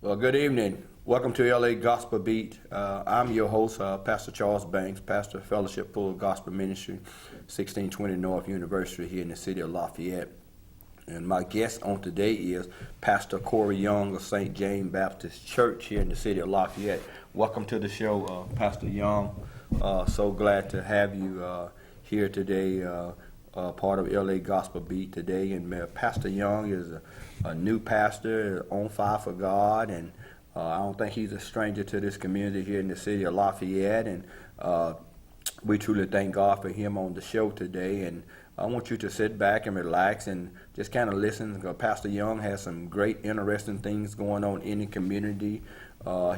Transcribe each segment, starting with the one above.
Well, good evening. Welcome to LA Gospel Beat. I'm your host, Pastor Charles Banks, Pastor Fellowship Full Gospel Ministry, 1620 North University here in the city of Lafayette. And my guest on today is Pastor Cory Young of St. James Baptist Church here in the city of Lafayette. Welcome to the show, Pastor Young. So glad to have you here today, part of LA Gospel Beat today. And Pastor Young is a new pastor on fire for God, and I don't think he's a stranger to this community here in the city of Lafayette. And we truly thank God for him on the show today. And I want you to sit back and relax and just kind of listen. Pastor Young has some great, interesting things going on in the community.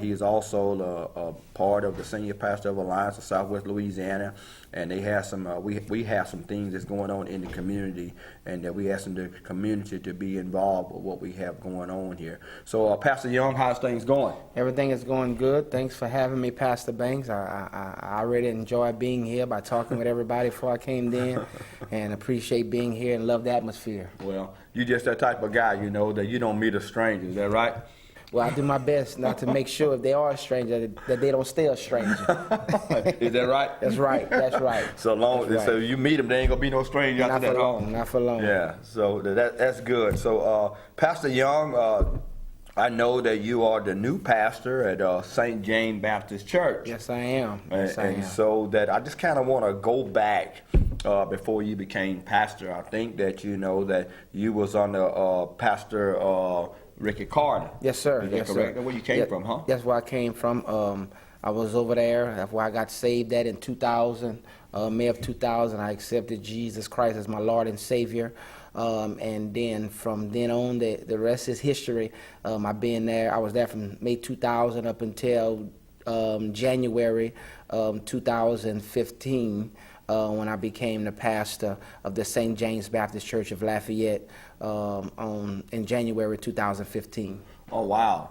He is also a part of the senior pastor of Alliance of Southwest Louisiana, and they have some. We have some things that's going on in the community, and that we ask the community to be involved with what we have going on here. So, Pastor Young, how's things going? Everything is going good. Thanks for having me, Pastor Banks. I really enjoy being here by talking with everybody before I came in, and appreciate being here and love the atmosphere. Well, you're just that type of guy, you know, that you don't meet a stranger. Is that right? Well, I do my best not to make sure if they are a stranger that they don't stay a stranger. Is that right? That's right. That's right. So long, right. So you meet them, they ain't gonna be no stranger Not after for that. long. Not for long. Yeah. So that's good. So Pastor Young, I know that you are the new pastor at St. James Baptist Church. Yes, I am. Yes, I am. And so that I just kind of want to go back before you became pastor. I think that you know that you was under Pastor Ricky Carter. Yes, sir. Is that yes, correct? sir. That's where you came from, huh? That's where I came from. I was over there. That's where I got saved at in 2000. May of 2000, I accepted Jesus Christ as my Lord and Savior. And then from then on, the rest is history. I've been there. I was there from May 2000 up until January 2015. When I became the pastor of the St. James Baptist Church of Lafayette in January 2015. Oh wow,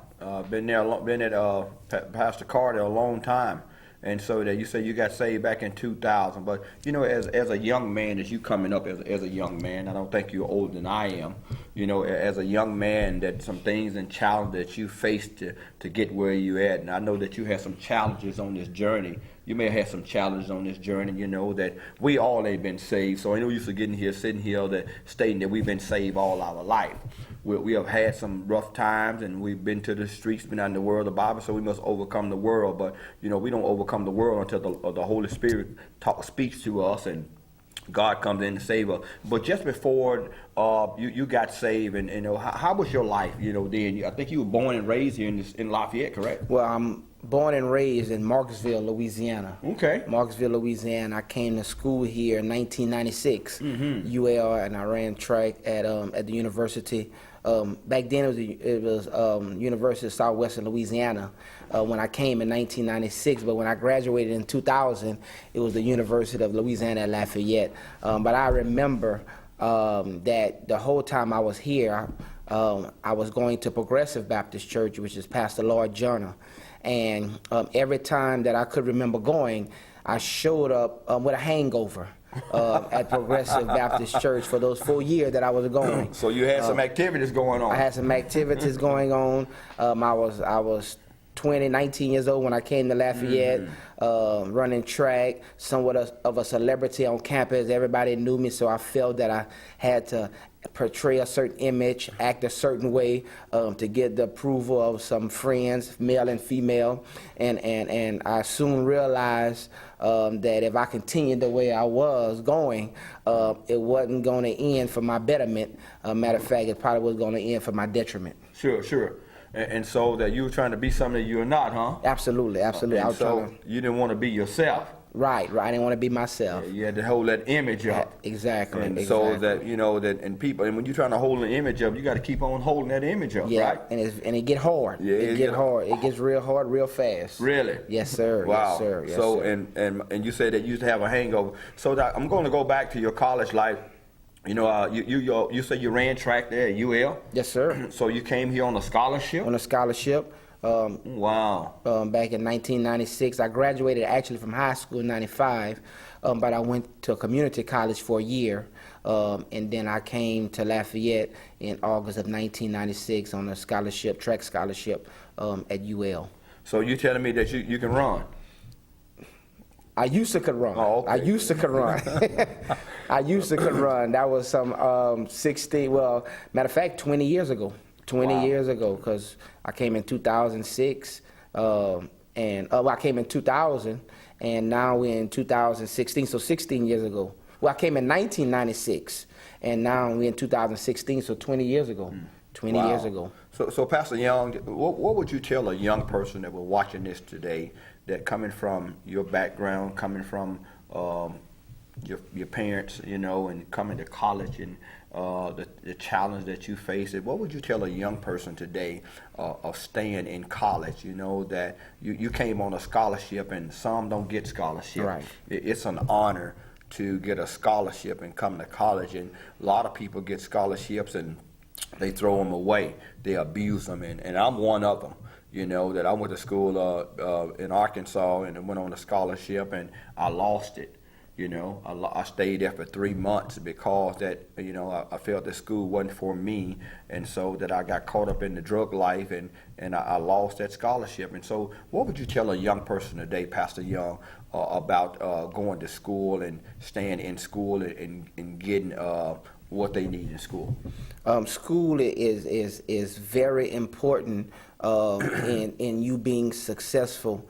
been at Pastor Carter a long time, and so that you say you got saved back in 2000. But you know, as a young man, as you coming up as a young man, I don't think you're older than I am. You know, as a young man, that some things and challenges that you faced to get where you at, and I know that you had some challenges on this journey. You may have had some challenges on this journey, you know, that we all ain't been saved. So I know you're sitting here stating that we've been saved all our life. We have had some rough times, and we've been to the streets, been out in the world of the Bible, so we must overcome the world. But, you know, we don't overcome the world until the Holy Spirit speaks to us and God comes in to save us. But just before you got saved, and you know, how was your life? You know, then I think you were born and raised here in Lafayette, correct? Well, I'm born and raised in Marksville, Louisiana. Okay. Marksville, Louisiana. I came to school here in 1996, UL, and I ran track at the university. Back then it was University of Southwestern Louisiana when I came in 1996, but when I graduated in 2000, it was the University of Louisiana at Lafayette. But I remember that the whole time I was here, I was going to Progressive Baptist Church, which is Pastor Lloyd Joyner. And every time that I could remember going, I showed up with a hangover at Progressive Baptist Church for those 4 years that I was going. So you had some activities going on. I had some activities going on. I was 19 years old when I came to Lafayette, running track, somewhat of a celebrity on campus. Everybody knew me, so I felt that I had to portray a certain image, act a certain way to get the approval of some friends, male and female. And I soon realized that if I continued the way I was going, it wasn't going to end for my betterment. Matter of fact, it probably was going to end for my detriment. Sure. And so that you were trying to be something that you're not, huh? Absolutely. And so you didn't want to be yourself. Right. I didn't want to be myself. Yeah, you had to hold that image up. Exactly. And so that, you know, and when you're trying to hold an image up, you got to keep on holding that image up, right? And it get hard. Yeah, it get hard. It gets real hard real fast. Really? Yes, sir. Wow. Yes, sir. Yes, so sir. And you said that you used to have a hangover. So that I'm going to go back to your college life. You know, you said you ran track there at UL? Yes, sir. So you came here on a scholarship? On a scholarship. Wow. Back in 1996. I graduated actually from high school in 95, but I went to a community college for a year and then I came to Lafayette in August of 1996 on a scholarship, track scholarship at UL. So you telling me that you can run? I used to could run. Oh, okay. I used to could run. I used to could run. That was some 60, well, matter of fact, 20 years ago. 20 Wow. years ago, because I came in 2006, I came in 2000, and now we're in 2016, so 16 years ago. Well, I came in 1996, and now we're in 2016, so 20 years ago. 20 Wow. years ago. So Pastor Young, what would you tell a young person that was watching this today, that coming from your background, coming from your parents, and coming to college, and the challenge that you face? What would you tell a young person today of staying in college? That you came on a scholarship, and some don't get scholarship. Right. It's an honor to get a scholarship and come to college, and a lot of people get scholarships and they throw them away, they abuse them, and I'm one of them. That I went to school in Arkansas and went on a scholarship, and I lost it. I stayed there for 3 months because that, I felt that school wasn't for me, and so that I got caught up in the drug life, and I lost that scholarship. And so what would you tell a young person today, Pastor Young, about going to school and staying in school and getting what they need in school? School is very important in you being successful,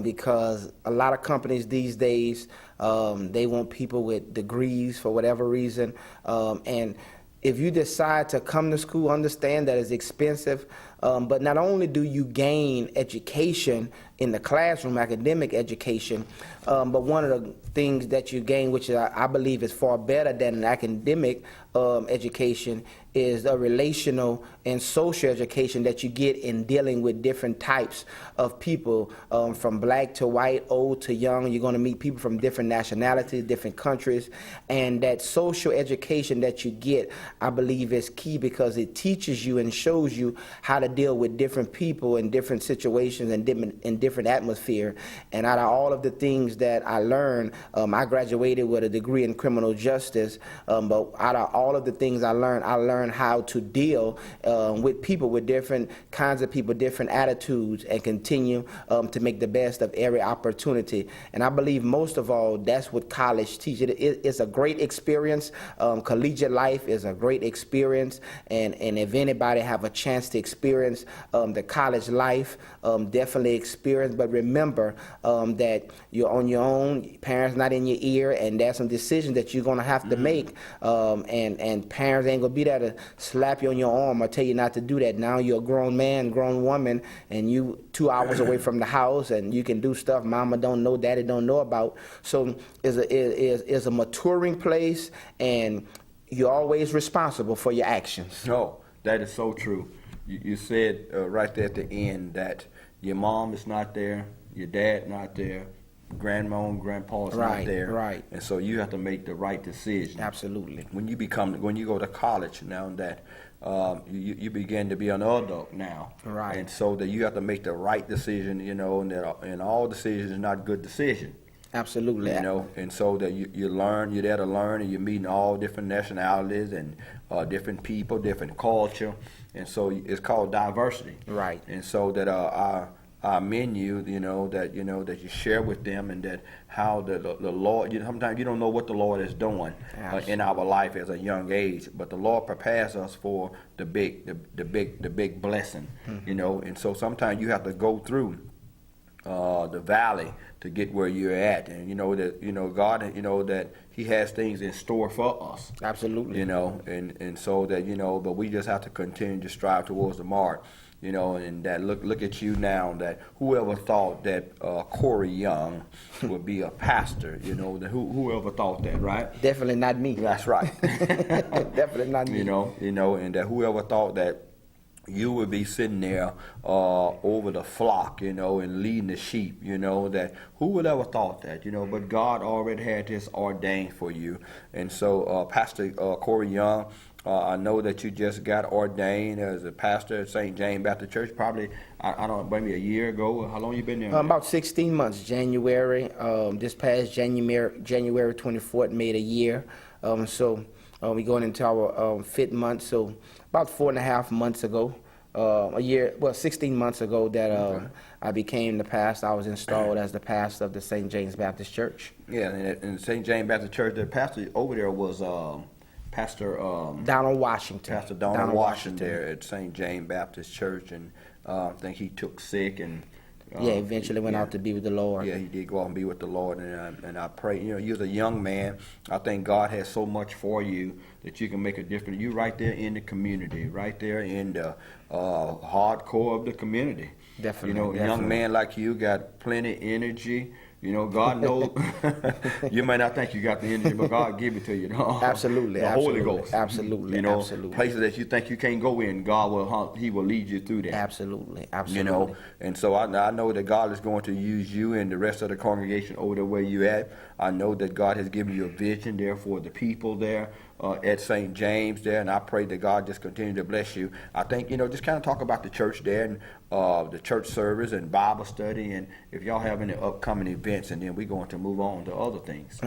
because a lot of companies these days, they want people with degrees for whatever reason, and if you decide to come to school, understand that it's expensive, but not only do you gain education in the classroom, academic education, but one of the things that you gain, which I believe is far better than an academic education, is a relational and social education that you get in dealing with different types of people, from black to white, old to young. You're going to meet people from different nationalities, different countries, and that social education that you get, I believe, is key, because it teaches you and shows you how to deal with different people in different situations and in different atmosphere. And out of all of the things that I learned, I graduated with a degree in criminal justice, but out of all of the things I learned how to deal with people, with different kinds of people, different attitudes, and continue to make the best of every opportunity. And I believe most of all, that's what college teaches. It's a great experience. Collegiate life is a great experience, and if anybody have a chance to experience the college life, definitely experience. But remember that you're on your own, parents not in your ear, and there's some decisions that you're going to have to make, and parents ain't going to be there to slap you on your arm or tell you not to do that. Now you're a grown man, grown woman, and you 2 hours away from the house, and you can do stuff mama don't know, daddy don't know about. So it's a maturing place, and you're always responsible for your actions. No, that is so true. You said right there at the end that your mom is not there, your dad not there, grandma and grandpa is not there, right. And so you have to make the right decision. Absolutely. When you go to college now, that you begin to be an adult now, Right. And so that you have to make the right decision, and all decisions are not good decisions. Absolutely. And so that you learn, you're there to learn, and you're meeting all different nationalities and different people, different culture, and so it's called diversity. Right. And so that our menu, that you share with them, and that how the Lord, sometimes you don't know what the Lord is doing in our life as a young age, but the Lord prepares us for the big blessing, and so sometimes you have to go through the valley to get where you're at, and that God, that He has things in store for us. Absolutely. And so that but we just have to continue to strive towards the mark. And that look at you now. That whoever thought that Cory Young would be a pastor, that whoever thought that, right? Definitely not me. That's right. Definitely not me. And that whoever thought that you would be sitting there over the flock, and leading the sheep, that who would ever thought that, but God already had this ordained for you. And so Pastor Cory Young, I know that you just got ordained as a pastor at St. James Baptist Church, probably, I don't know, maybe a year ago. How long you been there? About 16 months. January, this past January 24th made a year. So We're going into our fifth month, so about 4.5 months ago, 16 months ago that I became the pastor. I was installed as the pastor of the St. James Baptist Church. Yeah, and St. James Baptist Church, the pastor over there was Pastor Donald Washington. Pastor Donald Washington there at St. James Baptist Church, and I think he took sick and eventually went out to be with the Lord. Yeah, he did go out and be with the Lord, and I pray. You're a young man. I think God has so much for you that you can make a difference. You right there in the community, right there in the hardcore of the community. Definitely. A young man like you got plenty of energy. God knows. You may not think you got the energy, but God give it to you. Absolutely. The Holy Ghost. Absolutely. Absolutely. Places that you think you can't go in, He will lead you through that. Absolutely. And so I know that God is going to use you and the rest of the congregation over there where you at. I know that God has given you a vision there for the people there at St. James there, and I pray that God just continue to bless you. I think, just kind of talk about the church there and the church service and Bible study, and if y'all have any upcoming events, and then we're going to move on to other things.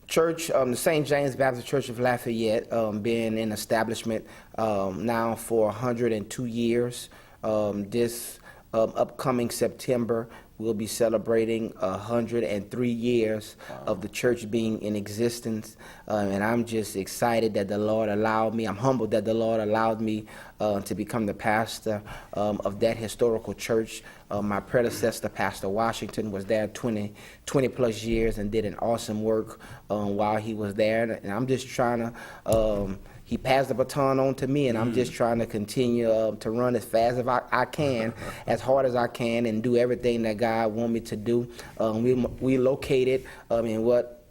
Church, the St. James Baptist Church of Lafayette, been in establishment now for 102 years. This upcoming September, we'll be celebrating 103 years of the church being in existence, and I'm just excited that the Lord allowed me. I'm humbled that the Lord allowed me to become the pastor of that historical church. My predecessor, Pastor Washington, was there 20 plus years and did an awesome work while he was there, and I'm just trying to he passed the baton on to me, and I'm just trying to continue to run as fast as I can, as hard as I can, and do everything that God wants me to do. We located in what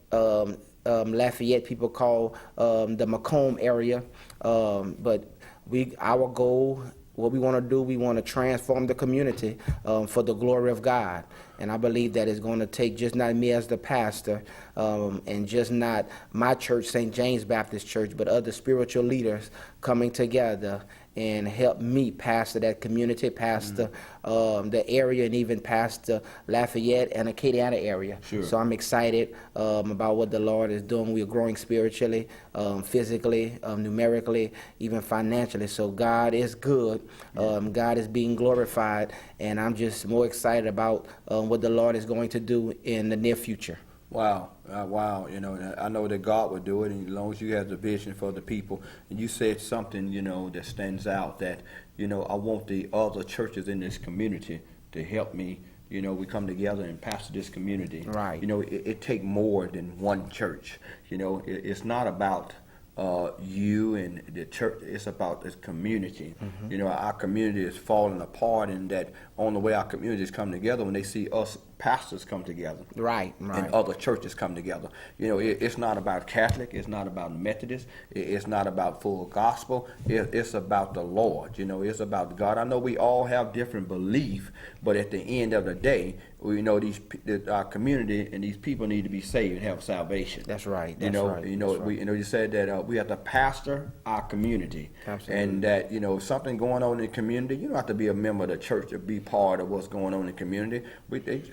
Lafayette people call the Macomb area, but our goal, what we want to do, we want to transform the community for the glory of God. And I believe that it's going to take just not me as the pastor and just not my church, St. James Baptist Church, but other spiritual leaders coming together and help me pastor that community, pastor the area, and even pastor Lafayette and Acadiana area. Sure. So I'm excited about what the Lord is doing. We are growing spiritually, physically, numerically, even financially. So God is good. God is being glorified, and I'm just more excited about what the Lord is going to do in the near future. Wow. Wow. I know that God will do it, and as long as you have the vision for the people. And you said something, that stands out, that, I want the other churches in this community to help me. We come together and pastor this community. Right. It take more than one church. It's not about you and the church. It's about this community. Our community is falling apart, and that on the way our communities come together, when they see us pastors come together, right, and other churches come together. It's not about Catholic, it's not about Methodist, it's not about full gospel. It's about the Lord. It's about God. I know we all have different belief, but at the end of the day, we know our community and these people need to be saved and have salvation. That's right. You said that we have to pastor our community. Absolutely. And that something going on in the community, you don't have to be a member of the church to be part of what's going on in the community.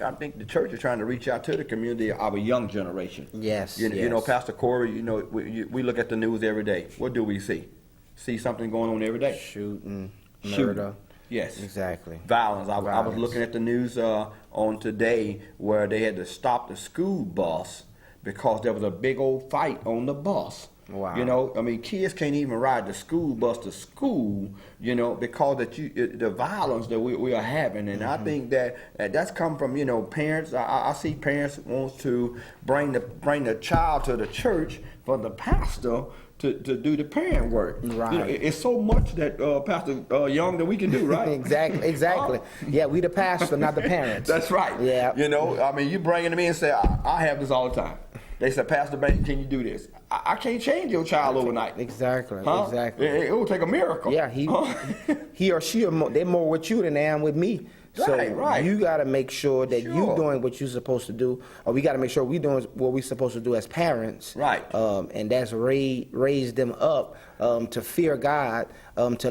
I think the church is trying to reach out to the community, our young generation. Yes. Pastor Cory, we look at the news every day. What do we see? See something going on every day. Shooting, murder. Yes. Exactly. Violence. I was looking at the news on today where they had to stop the school bus because there was a big old fight on the bus. Wow. Kids can't even ride the school bus to school, because the violence that we are having. And I think that's come from, parents. I see parents want to bring the child to the church for the pastor to do the parent work. Right. It's so much that Pastor Young that we can do, right? Exactly. Yeah, we the pastor, not the parents. That's right. Yeah. You bringing them in and say, I have this all the time. They said, Pastor Banks, can you do this? I can't change your child overnight. Exactly. Huh? Exactly. It will take a miracle. Yeah, he or she, they're more with you than they am with me. So right. You got to make sure that you're doing what you're supposed to do, or we got to make sure we're doing what we're supposed to do as parents. Right. And that's raise them up to fear God, to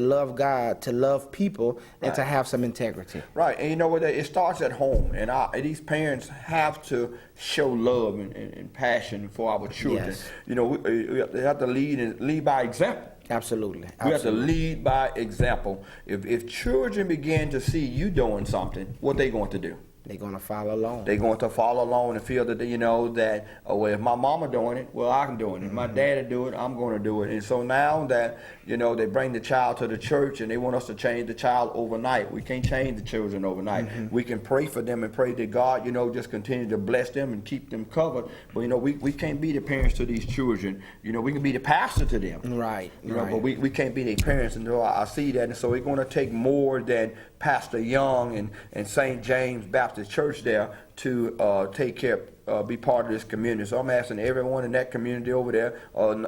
love people, and to have some integrity. Right. And you know what? It starts at home, and these parents have to show love and passion for our children. Yes. we have to lead by example. Absolutely. We have to lead by example. If children begin to see you doing something, what they going to do? They're going to follow along. They're going to follow along and feel that, that, well, if my mama doing it, well, I'm doing it. If my daddy do it, I'm going to do it. And so now that, they bring the child to the church and they want us to change the child overnight. We can't change the children overnight. We can pray for them and pray that God, just continue to bless them and keep them covered. But, we can't be the parents to these children. We can be the pastor to them. Right. But we can't be their parents. And I see that. And so it's going to take more than Pastor Young and St. James Baptist Church there to take care, be part of this community. So I'm asking everyone in that community over there,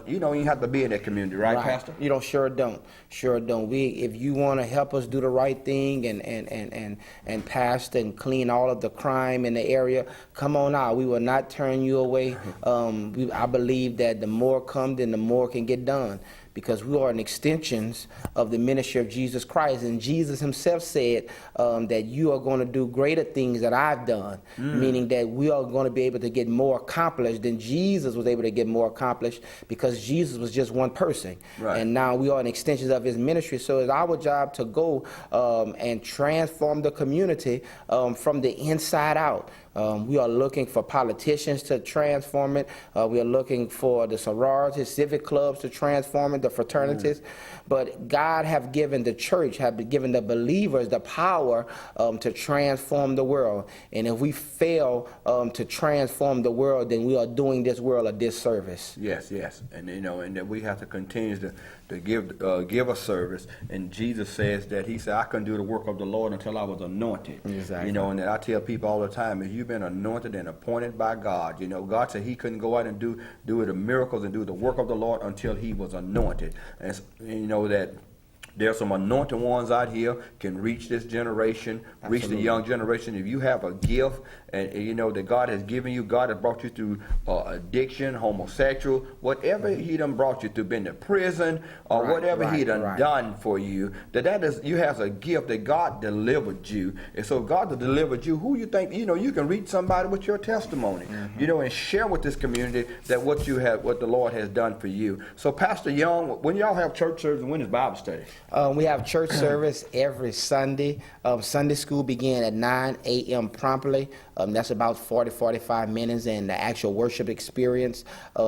you have to be in that community, right, Pastor? Sure don't. If you want to help us do the right thing and pastor and clean all of the crime in the area, come on out. We will not turn you away. I believe that the more come, then the more can get done, because we are an extensions of the ministry of Jesus Christ. And Jesus himself said that you are going to do greater things that I've done, meaning that we are going to be able to get more accomplished than Jesus was able to get more accomplished, because Jesus was just one person. Right. And now we are an extension of his ministry. So it's our job to go and transform the community from the inside out. We are looking for politicians to transform it. We are looking for the sororities, civic clubs to transform it, the fraternities. But God have given the church, have given the believers the power to transform the world. And if we fail to transform the world, then we are doing this world a disservice. Yes. And, and that we have to continue to give a service. And Jesus says that he said, I couldn't do the work of the Lord until I was anointed. Exactly. And that I tell people all the time, if you've been anointed and appointed by God, God said he couldn't go out and do the miracles and do the work of the Lord until he was anointed. And that there's some anointed ones out here can reach this generation, reach the young generation. If you have a gift and that God has given you, God has brought you through addiction, homosexual, whatever he done brought you through, been to prison or whatever he done done for you, that is, you have a gift that God delivered you. And so God delivered you, who you think, you can reach somebody with your testimony, and share with this community that what the Lord has done for you. So Pastor Young, when y'all have church service, when is Bible study? We have church service every Sunday. Sunday school begin at 9 a.m. promptly. That's about 45 minutes, and the actual worship experience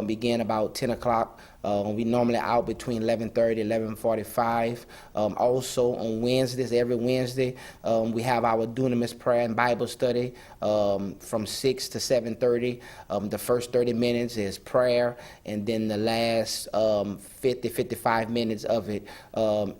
begin about 10 o'clock. We normally out between 11:30 and 11:45. Also on Wednesdays, every Wednesday, we have our dunamis prayer and Bible study from 6 to 7:30. The first 30 minutes is prayer, and then the last 55 minutes of it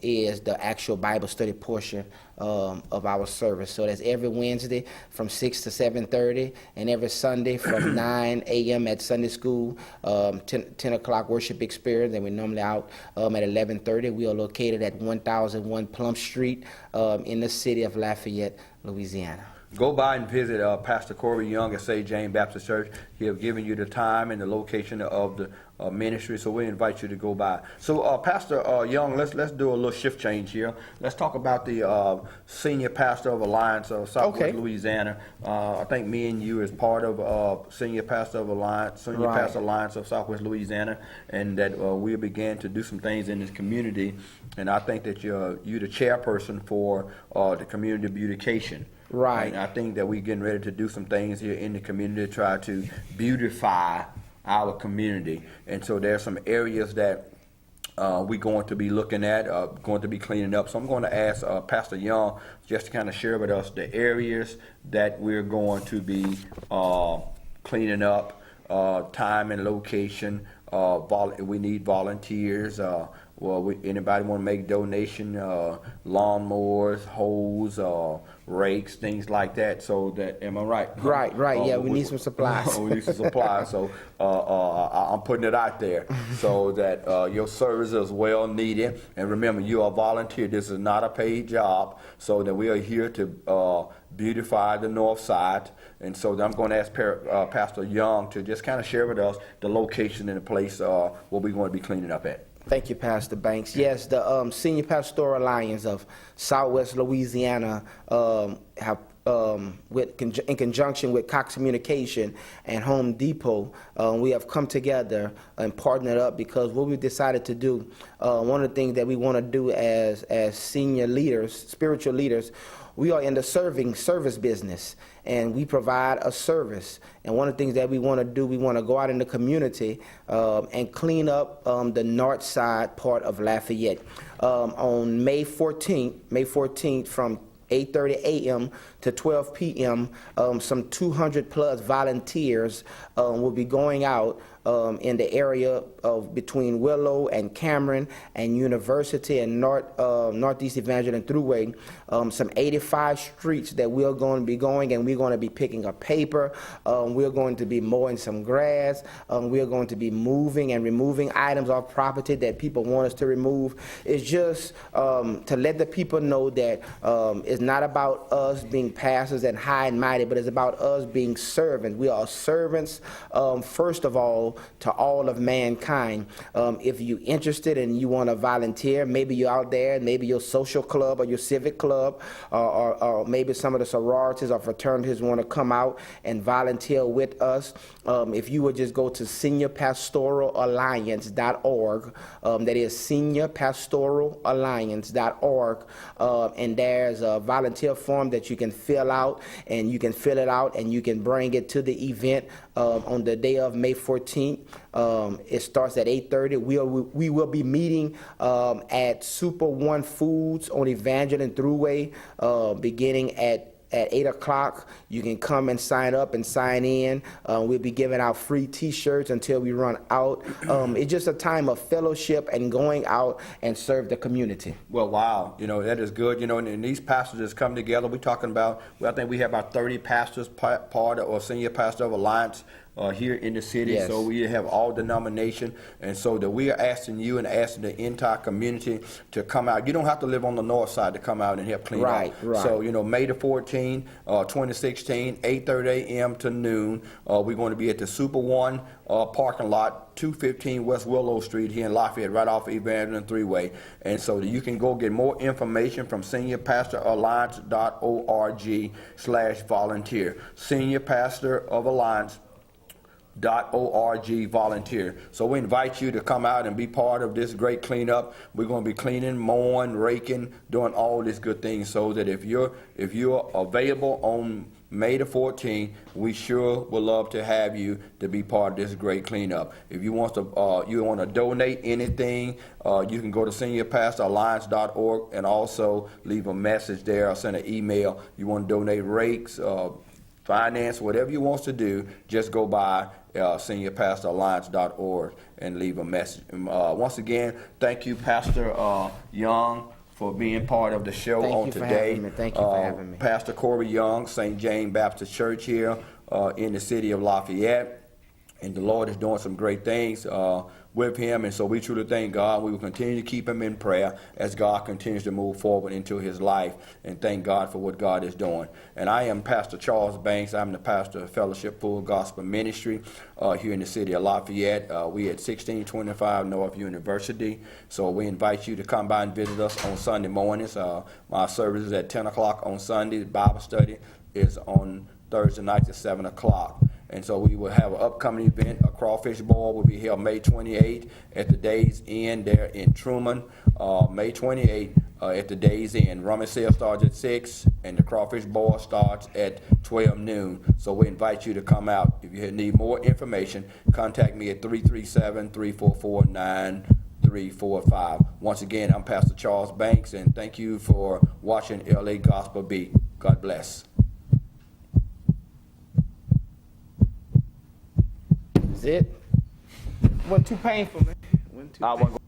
is the actual Bible study portion of our service. So that's every Wednesday from 6 to 7:30, and every Sunday from 9 a.m. at Sunday school, 10 o'clock worship experience, and we're normally out at 11:30. We are located at 1001 Plum Street in the city of Lafayette, Louisiana. Go by and visit Pastor Cory Young at St. James Baptist Church. He have given you the time and the location of the ministry, so we invite you to go by. So, Pastor Young, let's do a little shift change here. Let's talk about the senior pastor of Alliance of Southwest Louisiana. I think me and you is part of senior pastor of Alliance, pastor Alliance of Southwest Louisiana, and that we began to do some things in this community. And I think that you're the chairperson for the community beautification. Right. And I think that we're getting ready to do some things here in the community to try to beautify our community. And so there's some areas that we're going to be looking at, going to be cleaning up. So I'm going to ask Pastor Young just to kind of share with us the areas that we're going to be cleaning up, time and location. We need volunteers. Anybody want to make donation, lawnmowers, hoes, rakes, things like that. So that, am I right? Right. Yeah, we need some supplies. We need some supplies. So I'm putting it out there so that your service is well needed. And remember, you are a volunteer. This is not a paid job. So that we are here to beautify the north side. And so I'm going to ask Pastor Young to just kind of share with us the location and the place where we're going to be cleaning up at. Thank you, Pastor Banks. Yes, the Senior Pastoral Alliance of Southwest Louisiana have in conjunction with Cox Communication and Home Depot, we have come together and partnered up because what we decided to do, one of the things that we want to do as senior leaders, spiritual leaders, we are in the service business, and we provide a service. And one of the things that we want to do, we want to go out in the community and clean up the north side part of Lafayette. On May 14th from 8:30 a.m. to 12 p.m., some 200 plus volunteers will be going out in the area of between Willow and Cameron and University and Northeast Evangeline Thruway, some 85 streets that we're going to be going, and we're going to be picking up paper. We're going to be mowing some grass. We're going to be moving and removing items off property that people want us to remove. It's just to let the people know that it's not about us being pastors and high and mighty, but it's about us being servants. We are servants, first of all, to all of mankind. If you're interested and you want to volunteer, maybe you're out there, maybe your social club or your civic club, or maybe some of the sororities or fraternities want to come out and volunteer with us. If you would just go to seniorpastoralliance.org, that is seniorpastoralliance.org, and there's a volunteer form that you can fill out, and you can fill it out and you can bring it to the event on the day of May 14th. It starts at 8:30. We will be meeting at Super One Foods on Evangeline Thruway beginning at 8 o'clock. You can come and sign up and sign in. We'll be giving out free T-shirts until we run out. It's just a time of fellowship and going out and serve the community. Well, wow, that is good. And these pastors just come together. We're talking about, I think we have about 30 pastors part or senior pastor of Alliance here in the city. Yes. So we have all denomination, and so that we are asking you and asking the entire community to come out. You don't have to live on the north side to come out and help clean up. Right. So May the 14th, 2016, 8:30 a.m. to noon. We're going to be at the Super One parking lot, 215 West Willow Street here in Lafayette, right off of Evangeline Thruway. And so that you can go get more information from seniorpastoralliance.org/volunteer. Senior Pastor of Alliance .org volunteer. So we invite you to come out and be part of this great cleanup. We're going to be cleaning, mowing, raking, doing all these good things, so that if you're available on May the 14th, we sure would love to have you to be part of this great cleanup. If you want to donate anything, you can go to seniorpastoralliance.org and also leave a message there or send an email. You want to donate rakes, finance, whatever you want to do, just go by seniorpastoralliance.org and leave a message. Once again, thank you, Pastor Young, for being part of the show today. Thank you for having me. Pastor Cory Young, St. James Baptist Church here in the city of Lafayette. And the Lord is doing some great things with him, and so we truly thank God. We will continue to keep him in prayer as God continues to move forward into his life, and thank God for what God is doing. And I am Pastor Charles Banks. I'm the pastor of Fellowship Full Gospel Ministry here in the city of Lafayette. We at 1625 North University, so we invite you to come by and visit us on Sunday mornings. My service is at 10 o'clock on Sunday. The Bible study is on Thursday nights at 7 o'clock. And so we will have an upcoming event. A crawfish boil will be held May 28th at the Days Inn there in Truman. May 28th at the Days Inn. Rum and sale starts at 6, and the crawfish boil starts at 12 noon. So we invite you to come out. If you need more information, contact me at 337-344-9345. Once again, I'm Pastor Charles Banks, and thank you for watching LA Gospel Beat. God bless. It wasn't too painful, man. It wasn't too painful.